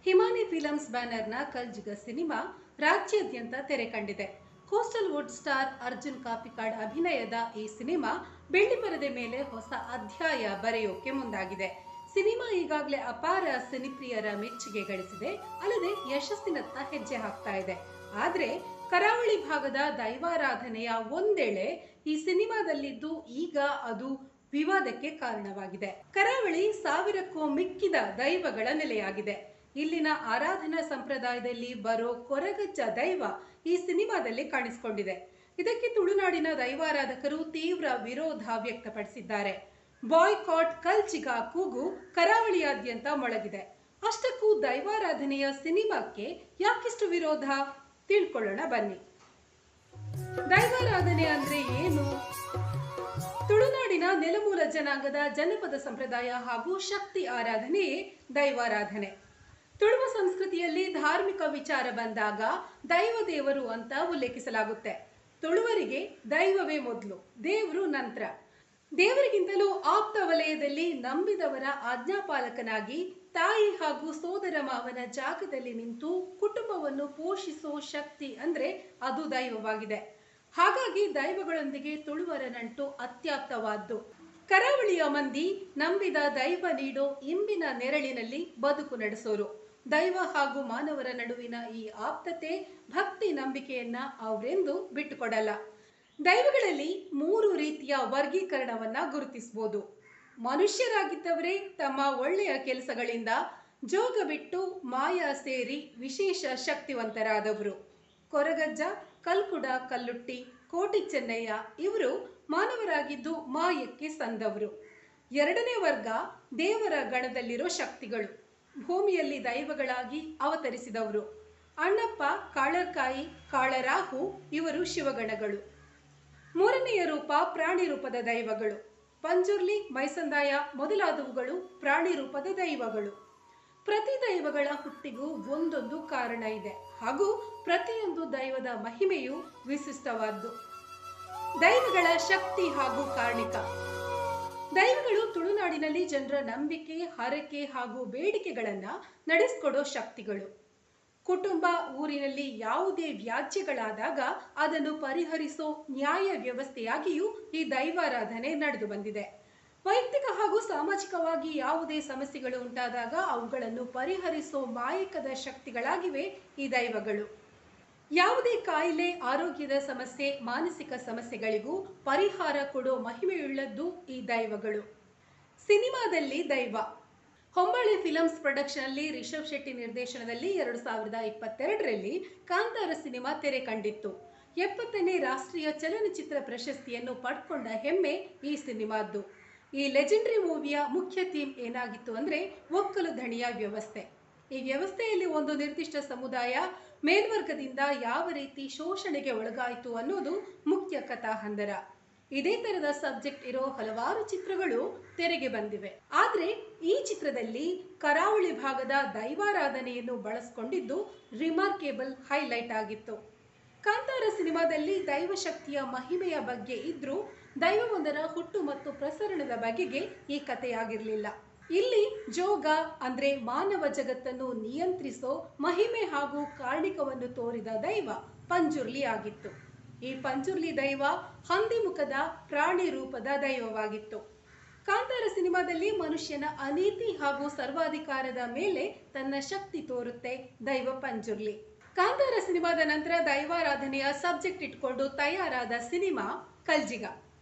Himani films ಬ್ಯಾನರ್ನ Kaljiga cinema ರಾಜ್ಯಾದ್ಯಂತ ತೆರೆ ಕಂಡಿದೆ. Coastal wood star Arjun Kapikad ಅಭಿನಯದ ಈ ಸಿನಿಮಾ ಬೆಳ್ಳಿಪರದೆ ಮೇಲೆ ಹೊಸ ಅಧ್ಯಾಯ ಬರೆಯೋಕೆ ಮುಂದಾಗಿದೆ. ಸಿನಿಮಾ ಈಗಾಗಲೇ ಅಪಾರ ಸಿನಿಪ್ರಿಯರ ಮೆಚ್ಚುಗೆ ಗಳಿಸಿದೆ, ಅಲ್ಲದೆ ಯಶಸ್ಸಿನತ್ತ ಹೆಜ್ಜೆ ಹಾಕ್ತಾ ಇದೆ. ಆದ್ರೆ ಕರಾವಳಿ ಭಾಗದ ದೈವಾರಾಧನೆಯ ಒಂದೆಳೆ ಈ ಸಿನಿಮಾದಲ್ಲಿದ್ದು ಈಗ ಅದು ವಿವಾದಕ್ಕೆ ಕಾರಣವಾಗಿದೆ. ಕರಾವಳಿ ಸಾವಿರಕ್ಕೂ ಮಿಕ್ಕಿದ ದೈವಗಳ ನೆಲೆಯಾಗಿದೆ. ಇಲ್ಲಿನ ಆರಾಧನಾ ಸಂಪ್ರದಾಯದಲ್ಲಿ ಬರೋ ಕೊರಗಜ್ಜ ದೈವ ಈ ಸಿನಿಮಾದಲ್ಲಿ ಕಾಣಿಸಿಕೊಂಡಿದೆ. ಇದಕ್ಕೆ ತುಳುನಾಡಿನ ದೈವಾರಾಧಕರು ತೀವ್ರ ವಿರೋಧ ವ್ಯಕ್ತಪಡಿಸಿದ್ದಾರೆ. ಬಾಯ್ಕಾಟ್ ಕಲ್ಚಿಗ ಕೂಗು ಕರಾವಳಿಯಾದ್ಯಂತ ಮೊಳಗಿದೆ. ಅಷ್ಟಕ್ಕೂ ದೈವಾರಾಧನೆಯ ಸಿನಿಮಾಕ್ಕೆ ಯಾಕಿಷ್ಟು ವಿರೋಧ ತಿಳ್ಕೊಳ್ಳೋಣ ಬನ್ನಿ. ದೈವಾರಾಧನೆ ಅಂದ್ರೆ ಏನು? ತುಳುನಾಡಿನ ನೆಲಮೂಲ ಜನಾಂಗದ ಜನಪದ ಸಂಪ್ರದಾಯ ಹಾಗೂ ಶಕ್ತಿ ಆರಾಧನೆಯೇ ದೈವಾರಾಧನೆ. ತುಳುವ ಸಂಸ್ಕೃತಿಯಲ್ಲಿ ಧಾರ್ಮಿಕ ವಿಚಾರ ಬಂದಾಗ ದೈವ ದೇವರು ಅಂತ ಉಲ್ಲೇಖಿಸಲಾಗುತ್ತೆ. ತುಳುವರಿಗೆ ದೈವವೇ ಮೊದಲು, ದೇವರು ನಂತರ. ದೇವರಿಗಿಂತಲೂ ಆಪ್ತ ವಲಯದಲ್ಲಿ ನಂಬಿದವರ ಆಜ್ಞಾಪಾಲಕನಾಗಿ ತಾಯಿ ಹಾಗೂ ಸೋದರ ಮಾವನ ಜಾಗದಲ್ಲಿ ನಿಂತು ಕುಟುಂಬವನ್ನು ಪೋಷಿಸೋ ಶಕ್ತಿ ಅಂದ್ರೆ ಅದು ದೈವವಾಗಿದೆ. ಹಾಗಾಗಿ ದೈವಗಳೊಂದಿಗೆ ತುಳುವರ ನಂಟು ಅತ್ಯಾಪ್ತವಾದ್ದು. ಕರಾವಳಿಯ ಮಂದಿ ನಂಬಿದ ದೈವ ನೀಡೋ ಇಂಬಿನ ನೆರಳಿನಲ್ಲಿ ಬದುಕು ನಡೆಸೋರು. ದೈವ ಹಾಗೂ ಮಾನವರ ನಡುವಿನ ಈ ಆಪ್ತತೆ, ಭಕ್ತಿ, ನಂಬಿಕೆಯನ್ನ ಅವರೆಂದು ಬಿಟ್ಟುಕೊಡಲ್ಲ. ದೈವಗಳಲ್ಲಿ 3 ರೀತಿಯ ವರ್ಗೀಕರಣವನ್ನ ಗುರುತಿಸಬಹುದು. ಮನುಷ್ಯರಾಗಿದ್ದವರೇ ತಮ್ಮ ಒಳ್ಳೆಯ ಕೆಲಸಗಳಿಂದ ಜೋಗ ಬಿಟ್ಟು ಮಾಯಾ ಸೇರಿ ವಿಶೇಷ ಶಕ್ತಿವಂತರಾದವರು. ಕೊರಗಜ್ಜ, ಕಲ್ಕುಡ, ಕಲ್ಲುಟ್ಟಿ, ಕೋಟಿ ಚೆನ್ನಯ್ಯ ಇವರು ಮಾನವರಾಗಿದ್ದು ಮಾಯಕ್ಕೆ ಸಂದವರು. 2ನೇ ವರ್ಗ ದೇವರ ಗಣದಲ್ಲಿರೋ ಶಕ್ತಿಗಳು, ಭೂಮಿಯಲ್ಲಿ ದೈವಗಳಾಗಿ ಅವತರಿಸಿದವರು. ಅಣ್ಣಪ್ಪ, ಕಾಳರ್ಕಾಯಿ, ಕಾಳರಾಹು ಇವರು ಶಿವಗಣಗಳು. 3ನೆಯ ರೂಪ ಪ್ರಾಣಿ ರೂಪದ ದೈವಗಳು. ಪಂಜುರ್ಲಿ, ಮೈಸಂದಾಯ ಮೊದಲಾದವುಗಳು ಪ್ರಾಣಿ ರೂಪದ ದೈವಗಳು. ಪ್ರತಿ ದೈವಗಳ ಹುಟ್ಟಿಗೂ ಒಂದೊಂದು ಕಾರಣ ಇದೆ ಹಾಗೂ ಪ್ರತಿಯೊಂದು ದೈವದ ಮಹಿಮೆಯು ವಿಶಿಷ್ಟವಾದ್ದು. ದೈವಗಳ ಶಕ್ತಿ ಹಾಗೂ ಕಾರಣಿಕ. ದೈವಗಳು ತುಳುನಾಡಿನಲ್ಲಿ ಜನರ ನಂಬಿಕೆ, ಹರಕೆ ಹಾಗೂ ಬೇಡಿಕೆಗಳನ್ನ ನಡೆಸಿಕೊಡೋ ಶಕ್ತಿಗಳು. ಕುಟುಂಬ, ಊರಿನಲ್ಲಿ ಯಾವುದೇ ವ್ಯಾಜ್ಯಗಳಾದಾಗ ಅದನ್ನು ಪರಿಹರಿಸೋ ನ್ಯಾಯ ವ್ಯವಸ್ಥೆಯಾಗಿಯೂ ಈ ದೈವಾರಾಧನೆ ನಡೆದು ಬಂದಿದೆ. ವೈಯಕ್ತಿಕ ಹಾಗೂ ಸಾಮಾಜಿಕವಾಗಿ ಯಾವುದೇ ಸಮಸ್ಯೆಗಳು ಉಂಟಾದಾಗ ಅವುಗಳನ್ನು ಪರಿಹರಿಸೋ ಮಾಯಕದ ಶಕ್ತಿಗಳಾಗಿವೆ ಈ ದೈವಗಳು. ಯಾವುದೇ ಕಾಯಿಲೆ, ಆರೋಗ್ಯದ ಸಮಸ್ಯೆ, ಮಾನಸಿಕ ಸಮಸ್ಯೆಗಳಿಗೂ ಪರಿಹಾರ ಕೊಡೋ ಮಹಿಮೆಯುಳ್ಳದ್ದು ಈ ದೈವಗಳು. ಸಿನಿಮಾದಲ್ಲಿ ದೈವ. ಹೊಂಬಾಳೆ ಫಿಲಮ್ಸ್ ಪ್ರೊಡಕ್ಷನ್ ಅಲ್ಲಿ ರಿಷಬ್ ಶೆಟ್ಟಿ ನಿರ್ದೇಶನದಲ್ಲಿ 2022ರಲ್ಲಿ ಕಾಂತಾರ ಸಿನಿಮಾ ತೆರೆ ಕಂಡಿತ್ತು. 70ನೇ ರಾಷ್ಟ್ರೀಯ ಚಲನಚಿತ್ರ ಪ್ರಶಸ್ತಿಯನ್ನು ಪಡ್ಕೊಂಡ ಹೆಮ್ಮೆ ಈ ಸಿನಿಮಾದ್ದು. ಈ ಲೆಜೆಂಡರಿ ಮೂವಿಯ ಮುಖ್ಯ ಥೀಮ್ ಏನಾಗಿತ್ತು ಅಂದ್ರೆ ಒಕ್ಕಲು ಧಣಿಯ ವ್ಯವಸ್ಥೆ. ಈ ವ್ಯವಸ್ಥೆಯಲ್ಲಿ ಒಂದು ನಿರ್ದಿಷ್ಟ ಸಮುದಾಯ ಮೇಲ್ವರ್ಗದಿಂದ ಯಾವ ರೀತಿ ಶೋಷಣೆಗೆ ಒಳಗಾಯಿತು ಅನ್ನೋದು ಮುಖ್ಯ ಕಥಾಹಂದರ. ಇದೇ ತರದ ಸಬ್ಜೆಕ್ಟ್ ಇರೋ ಹಲವಾರು ಚಿತ್ರಗಳು ತೆರೆಗೆ ಬಂದಿವೆ. ಆದ್ರೆ ಈ ಚಿತ್ರದಲ್ಲಿ ಕರಾವಳಿ ಭಾಗದ ದೈವಾರಾಧನೆಯನ್ನು ಬಳಸಿಕೊಂಡಿದ್ದು ರಿಮಾರ್ಕೇಬಲ್ ಹೈಲೈಟ್ ಆಗಿತ್ತು. ಕಾಂತಾರ ಸಿನಿಮಾದಲ್ಲಿ ದೈವಶಕ್ತಿಯ ಮಹಿಮೆಯ ಬಗ್ಗೆ ಇದ್ರೂ ದೈವವೊಂದರ ಹುಟ್ಟು ಮತ್ತು ಪ್ರಸರಣದ ಬಗೆಗೆ ಈ ಕಥೆಯಾಗಿರಲಿಲ್ಲ. ಇಲ್ಲಿ ಜೋಗ ಅಂದ್ರೆ ಮಾನವ ಜಗತ್ತನ್ನು ನಿಯಂತ್ರಿಸೋ ಮಹಿಮೆ ಹಾಗೂ ಕಾರಣಿಕವನ್ನು ತೋರಿದ ದೈವ ಪಂಜುರ್ಲಿ ಆಗಿತ್ತು. ಈ ಪಂಜುರ್ಲಿ ದೈವ ಹಂದಿ ಮುಖದ ಪ್ರಾಣಿ ರೂಪದ ದೈವವಾಗಿತ್ತು. ಕಾಂತಾರ ಸಿನಿಮಾದಲ್ಲಿ ಮನುಷ್ಯನ ಅನೀತಿ ಹಾಗೂ ಸರ್ವಾಧಿಕಾರದ ಮೇಲೆ ತನ್ನ ಶಕ್ತಿ ತೋರುತ್ತೆ ದೈವ ಪಂಜುರ್ಲಿ. ಕಾಂತಾರ ಸಿನಿಮಾದ ನಂತರ ದೈವಾರಾಧನೆಯ ಸಬ್ಜೆಕ್ಟ್ ಇಟ್ಕೊಂಡು ತಯಾರಾದ ಸಿನಿಮಾ ಕಲ್ಜಿಗ.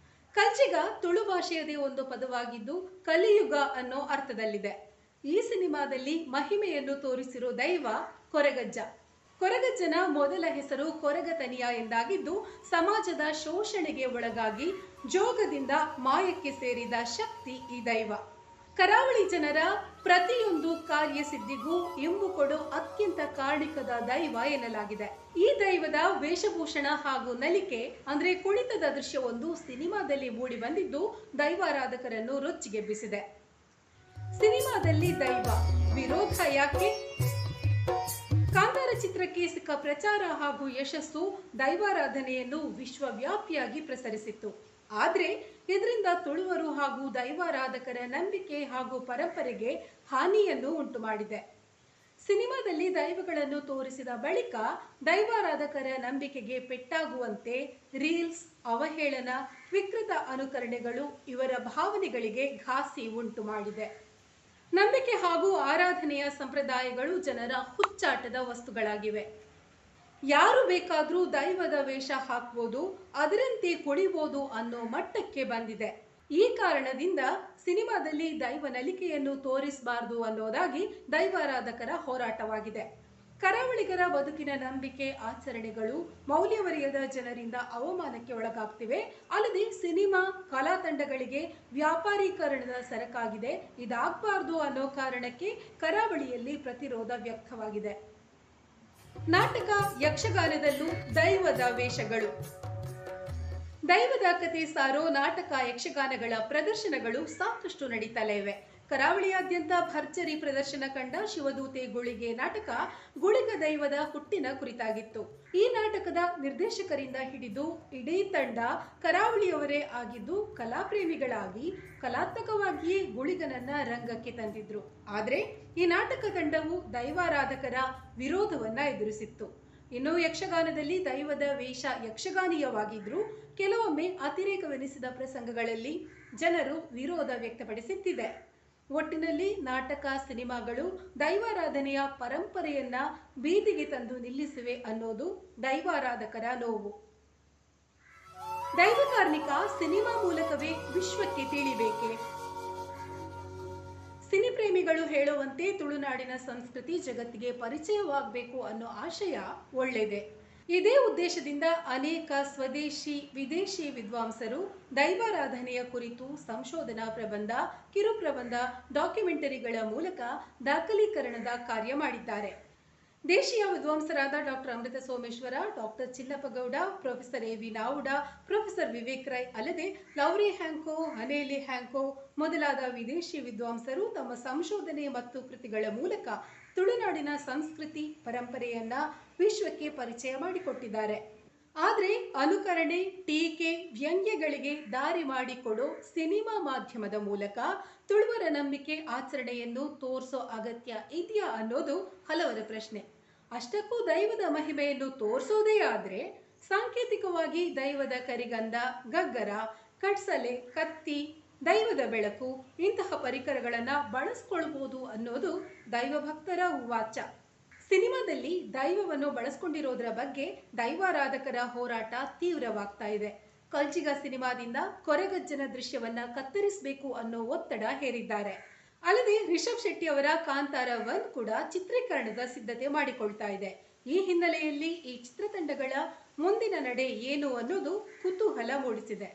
ಕಲ್ಜಿಗ ತುಳು ಭಾಷೆಯದೇ ಒಂದು ಪದವಾಗಿದ್ದು ಕಲಿಯುಗ ಅನ್ನೋ ಅರ್ಥದಲ್ಲಿದೆ. ಈ ಸಿನಿಮಾದಲ್ಲಿ ಮಹಿಮೆಯನ್ನು ತೋರಿಸಿರೋ ದೈವ ಕೊರಗಜ್ಜ. ಕೊರಗಜ್ಜನ ಮೊದಲ ಹೆಸರು ಕೊರಗತನಿಯ ಎಂದಾಗಿದ್ದು ಸಮಾಜದ ಶೋಷಣೆಗೆ ಒಳಗಾಗಿ ಜೋಗದಿಂದ ಮಾಯಕ್ಕೆ ಸೇರಿದ ಶಕ್ತಿ ಈ ದೈವ. ಕರಾವಳಿ ಜನರ ಪ್ರತಿಯೊಂದು ಕಾರ್ಯಸಿದ್ಧಿಗೂ ಇಂಬು ಕೊಡೋ ಅತ್ಯಂತ ಕಾರಣಿಕದ ದೈವ ಎನ್ನಲಾಗಿದೆ. ಈ ದೈವದ ವೇಷಭೂಷಣ ಹಾಗೂ ನಲಿಕೆ ಅಂದ್ರೆ ಕುಣಿತದ ದೃಶ್ಯವೊಂದು ಸಿನಿಮಾದಲ್ಲಿ ಮೂಡಿ ಬಂದಿದ್ದು ದೈವಾರಾಧಕರನ್ನು ರೊಚ್ಚಿಗೆಬ್ಬಿಸಿದೆ. ಸಿನಿಮಾದಲ್ಲಿ ದೈವ ವಿರೋಧ ಯಾಕೆ? ಕಾಂತಾರ ಚಿತ್ರಕ್ಕೆ ಸಿಕ್ಕ ಪ್ರಚಾರ ಹಾಗೂ ಯಶಸ್ಸು ದೈವಾರಾಧನೆಯನ್ನು ವಿಶ್ವವ್ಯಾಪಿಯಾಗಿ ಪ್ರಸರಿಸಿತ್ತು. ಆದ್ರೆ ಇದರಿಂದ ತುಳುವರು ಹಾಗೂ ದೈವಾರಾಧಕರ ನಂಬಿಕೆ ಹಾಗೂ ಪರಂಪರೆಗೆ ಹಾನಿಯನ್ನು ಉಂಟು ಮಾಡಿದೆ. ಸಿನಿಮಾದ ಸಿನಿಮಾದಲ್ಲಿ ದೈವಗಳನ್ನು ತೋರಿಸಿದ ಬಳಿಕ ದೈವಾರಾಧಕರ ನಂಬಿಕೆಗೆ ಪೆಟ್ಟಾಗುವಂತೆ ರೀಲ್ಸ್, ಅವಹೇಳನ, ವಿಕೃತ ಅನುಕರಣೆಗಳು ಇವರ ಭಾವನೆಗಳಿಗೆ ಘಾಸಿ ಉಂಟು ಮಾಡಿದೆ. ನಂಬಿಕೆ ಹಾಗೂ ಆರಾಧನೆಯ ಸಂಪ್ರದಾಯಗಳು ಜನರ ಹುಚ್ಚಾಟದ ವಸ್ತುಗಳಾಗಿವೆ. ಯಾರು ಬೇಕಾದರೂ ದೈವದ ವೇಷ ಹಾಕ್ಬೋದು, ಅದರಂತೆ ಕುಣಿಬೋದು ಅನ್ನೋ ಮಟ್ಟಕ್ಕೆ ಬಂದಿದೆ. ಈ ಕಾರಣದಿಂದ ಸಿನಿಮಾದಲ್ಲಿ ದೈವ ನಲಿಕೆಯನ್ನು ತೋರಿಸಬಾರದು ಅನ್ನೋದಾಗಿ ದೈವಾರಾಧಕರ ಹೋರಾಟವಾಗಿದೆ. ಕರಾವಳಿಗರ ಬದುಕಿನ ನಂಬಿಕೆ, ಆಚರಣೆಗಳು ಮೌಲ್ಯವರಿಯದ ಜನರಿಂದ ಅವಮಾನಕ್ಕೆ ಒಳಗಾಗ್ತಿವೆ. ಅಲ್ಲದೆ ಸಿನಿಮಾ ಕಲಾ ತಂಡಗಳಿಗೆ ವ್ಯಾಪಾರೀಕರಣದ ಸರಕಾಗಿದೆ. ಇದಾಗಬಾರ್ದು ಅನ್ನೋ ಕಾರಣಕ್ಕೆ ಕರಾವಳಿಯಲ್ಲಿ ಪ್ರತಿರೋಧ ವ್ಯಕ್ತವಾಗಿದೆ. ನಾಟಕ, ಯಕ್ಷಗಾನದಲ್ಲೂ ದೈವದ ವೇಷಗಳು. ದೈವದ ಕತೆ ಸಾರೋ ನಾಟಕ, ಯಕ್ಷಗಾನಗಳ ಪ್ರದರ್ಶನಗಳು ಸಾಕಷ್ಟು ನಡೀತಲೇ ಇವೆ. ಕರಾವಳಿಯಾದ್ಯಂತ ಭರ್ಜರಿ ಪ್ರದರ್ಶನ ಕಂಡ ಶಿವದೂತೆ ಗುಳಿಗೆ ನಾಟಕ ಗುಳಿಗ ದೈವದ ಹುಟ್ಟಿನ ಕುರಿತಾಗಿತ್ತು. ಈ ನಾಟಕದ ನಿರ್ದೇಶಕರಿಂದ ಹಿಡಿದು ಇಡೀ ತಂಡ ಕರಾವಳಿಯವರೇ ಆಗಿದ್ದು, ಕಲಾಪ್ರೇಮಿಗಳಾಗಿ ಕಲಾತ್ಮಕವಾಗಿಯೇ ಗುಳಿಗನನ್ನ ರಂಗಕ್ಕೆ ತಂದಿದ್ರು. ಆದ್ರೆ ಈ ನಾಟಕ ತಂಡವು ದೈವಾರಾಧಕರ ವಿರೋಧವನ್ನ ಎದುರಿಸಿತ್ತು. ಇನ್ನು ಯಕ್ಷಗಾನದಲ್ಲಿ ದೈವದ ವೇಷ ಯಕ್ಷಗಾನೀಯವಾಗಿದ್ರು, ಕೆಲವೊಮ್ಮೆ ಅತಿರೇಕವೆನಿಸಿದ ಪ್ರಸಂಗಗಳಲ್ಲಿ ಜನರು ವಿರೋಧ ವ್ಯಕ್ತಪಡಿಸುತ್ತಿದೆ. ಒಟ್ಟಿನಲ್ಲಿ ನಾಟಕ, ಸಿನಿಮಾಗಳು ದೈವಾರಾಧನೆಯ ಪರಂಪರೆಯನ್ನ ಬೀದಿಗೆ ತಂದು ನಿಲ್ಲಿಸಿವೆ ಅನ್ನೋದು ದೈವಾರಾಧಕರ ನೋವು. ದೈವ ಕಾರ್ಮಿಕ ಸಿನಿಮಾ ಮೂಲಕವೇ ವಿಶ್ವಕ್ಕೆ ತಿಳಿಬೇಕೆ? ಸಿನಿಪ್ರೇಮಿಗಳು ಹೇಳುವಂತೆ ತುಳುನಾಡಿನ ಸಂಸ್ಕೃತಿ ಜಗತ್ತಿಗೆ ಪರಿಚಯವಾಗಬೇಕು ಅನ್ನೋ ಆಶಯ ಒಳ್ಳೆಯದೇ. ಇದೇ ಉದ್ದೇಶದಿಂದ ಅನೇಕ ಸ್ವದೇಶಿ, ವಿದೇಶಿ ವಿದ್ವಾಂಸರು ದೈವಾರಾಧನೆಯ ಕುರಿತು ಸಂಶೋಧನಾ ಪ್ರಬಂಧ, ಕಿರುಪ್ರಬಂಧ, ಡಾಕ್ಯುಮೆಂಟರಿಗಳ ಮೂಲಕ ದಾಖಲೀಕರಣದ ಕಾರ್ಯ ಮಾಡಿದ್ದಾರೆ. ದೇಶೀಯ ವಿದ್ವಾಂಸರಾದ doctor Amrutha Someshwara, doctor Chillappagowda, professor A V. Navada, professor Vivek Rai ಅಲ್ಲದೆ ಲೌರಿ ಹ್ಯಾಂಕೋ, ಹನೇಲಿ ಹ್ಯಾಂಕೋ ಮೊದಲಾದ ವಿದೇಶಿ ವಿದ್ವಾಂಸರು ತಮ್ಮ ಸಂಶೋಧನೆ ಮತ್ತು ಕೃತಿಗಳ ಮೂಲಕ ತುಳುನಾಡಿನ ಸಂಸ್ಕೃತಿ, ಪರಂಪರೆಯನ್ನ ವಿಶ್ವಕ್ಕೆ ಪರಿಚಯ ಮಾಡಿಕೊಟ್ಟಿದ್ದಾರೆ. ಆದರೆ ಅನುಕರಣೆ, ಟೀಕೆ, ವ್ಯಂಗ್ಯಗಳಿಗೆ ದಾರಿ ಮಾಡಿಕೊಡೋ ಸಿನಿಮಾ ಮಾಧ್ಯಮದ ಮೂಲಕ ತುಳುವರ ನಂಬಿಕೆ, ಆಚರಣೆಯನ್ನು ತೋರಿಸೋ ಅಗತ್ಯ ಇದೆಯಾ ಅನ್ನೋದು ಹಲವರ ಪ್ರಶ್ನೆ. ಅಷ್ಟಕ್ಕೂ ದೈವದ ಮಹಿಮೆಯನ್ನು ತೋರಿಸೋದೇ ಆದ್ರೆ ಸಾಂಕೇತಿಕವಾಗಿ ದೈವದ ಕರಿಗಂಧ, ಗಗ್ಗರ, ಕಡ್ಸಲೆ, ಕತ್ತಿ, ದೈವದ ಬೆಳಕು ಇಂತಹ ಪರಿಕರಗಳನ್ನ ಬಳಸ್ಕೊಳ್ಬಹುದು ಅನ್ನೋದು ದೈವ ಭಕ್ತರ ವಾಚ. ಸಿನಿಮಾದಲ್ಲಿ ದೈವವನ್ನು ಬಳಸ್ಕೊಂಡಿರೋದ್ರ ಬಗ್ಗೆ ದೈವಾರಾಧಕರ ಹೋರಾಟ ತೀವ್ರವಾಗ್ತಾ ಇದೆ. ಕಲ್ಜಿಗ ಸಿನಿಮಾದಿಂದ ಕೊರಗಜ್ಜನ ದೃಶ್ಯವನ್ನ ಕತ್ತರಿಸಬೇಕು ಅನ್ನೋ ಒತ್ತಡ ಹೇರಿದ್ದಾರೆ. ಅಲ್ಲದೆ ರಿಷಬ್ ಶೆಟ್ಟಿ ಅವರ ಕಾಂತಾರ 1 ಕೂಡ ಚಿತ್ರೀಕರಣದ ಸಿದ್ಧತೆ ಮಾಡಿಕೊಳ್ತಾ ಇದೆ. ಈ ಹಿನ್ನೆಲೆಯಲ್ಲಿ ಈ ಚಿತ್ರತಂಡಗಳ ಮುಂದಿನ ನಡೆ ಏನು ಅನ್ನೋದು ಕುತೂಹಲ ಮೂಡಿಸಿದೆ.